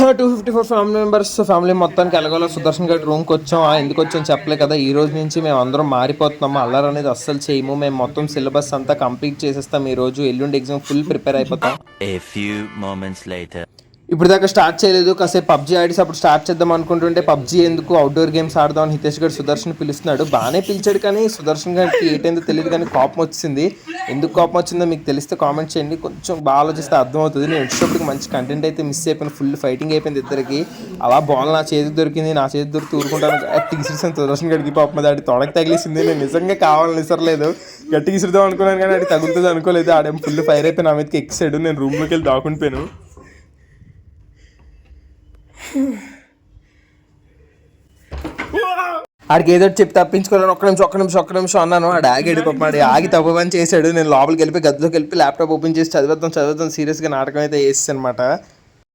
254 family members family మొత్తానికి ఎలాగోలా సుదర్శన్ గారి రూమ్కి వచ్చాం. ఎందుకు వచ్చాం చెప్పలే కదా. ఈ రోజు నుంచి మేము అందరం మారిపోతున్నాము. అల్లరి అనేది అస్సలు చేయము. మేము మొత్తం సిలబస్ అంతా కంప్లీట్ చేసేస్తాం. ఈ రోజు ఎల్లుండి ఎగ్జామ్ ఫుల్ ప్రిపేర్ అయిపోతాం. ఇప్పుడు దాకా స్టార్ట్ చేయలేదు. కాసేపు పబ్జీ ఆడిసి అప్పుడు స్టార్ట్ చేద్దాం అనుకుంటుంటే పబ్జీ ఎందుకు అవుట్డోర్ గేమ్స్ ఆడదాం అని హితేష్ గారు సుదర్శన్ పిలుస్తున్నాడు. బాగానే పిలిచాడు కానీ సుదర్శన్ గారికి ఏంటో తెలియదు కానీ కోపం వచ్చింది. ఎందుకు కోపం వచ్చిందో మీకు తెలిస్తే కామెంట్ చేయండి. కొంచెం బాగా ఆలోచిస్తే అర్థమవుతుంది. నేను వచ్చేటప్పటికి మంచి కంటెంట్ అయితే మిస్ అయిపోయింది. ఫుల్ ఫైటింగ్ అయిపోయింది ఇద్దరికి. అలా బాల్ నా చేతికి దొరికింది. నా చేతికి దొరికి ఊరుకుంటాను టీసీసాను. సుదర్శన్ గారికి పాపం ఆడి తొడకి తగిలిసింది. నేను నిజంగా కావాలని ఇసరలేదు. గట్టిగా ఇసురుదాం అనుకున్నాను కానీ ఆడి తగులుతుంది అనుకోలేదు. ఆడేం ఫుల్ ఫైర్ అయిపోయి నా మీదకి ఎక్సాడు. నేను రూమ్లోకి వెళ్ళి దాక్కుండిపోయాను. ఆడికి ఏదో చెప్పి తప్పించుకోవాలని ఒక్క నిమిషం అన్నాను. ఆడు ఆగాడు పాపం. ఆగి తప్పు పని చేశాడు. నేను లోపలికి వెళ్ళిపోయి గదిలోకి వెళ్ళి ల్యాప్టాప్ ఓపెన్ చేసి చదివేద్దాం సీరియస్గా నాటకం అయితే వేసేసి అనమాట.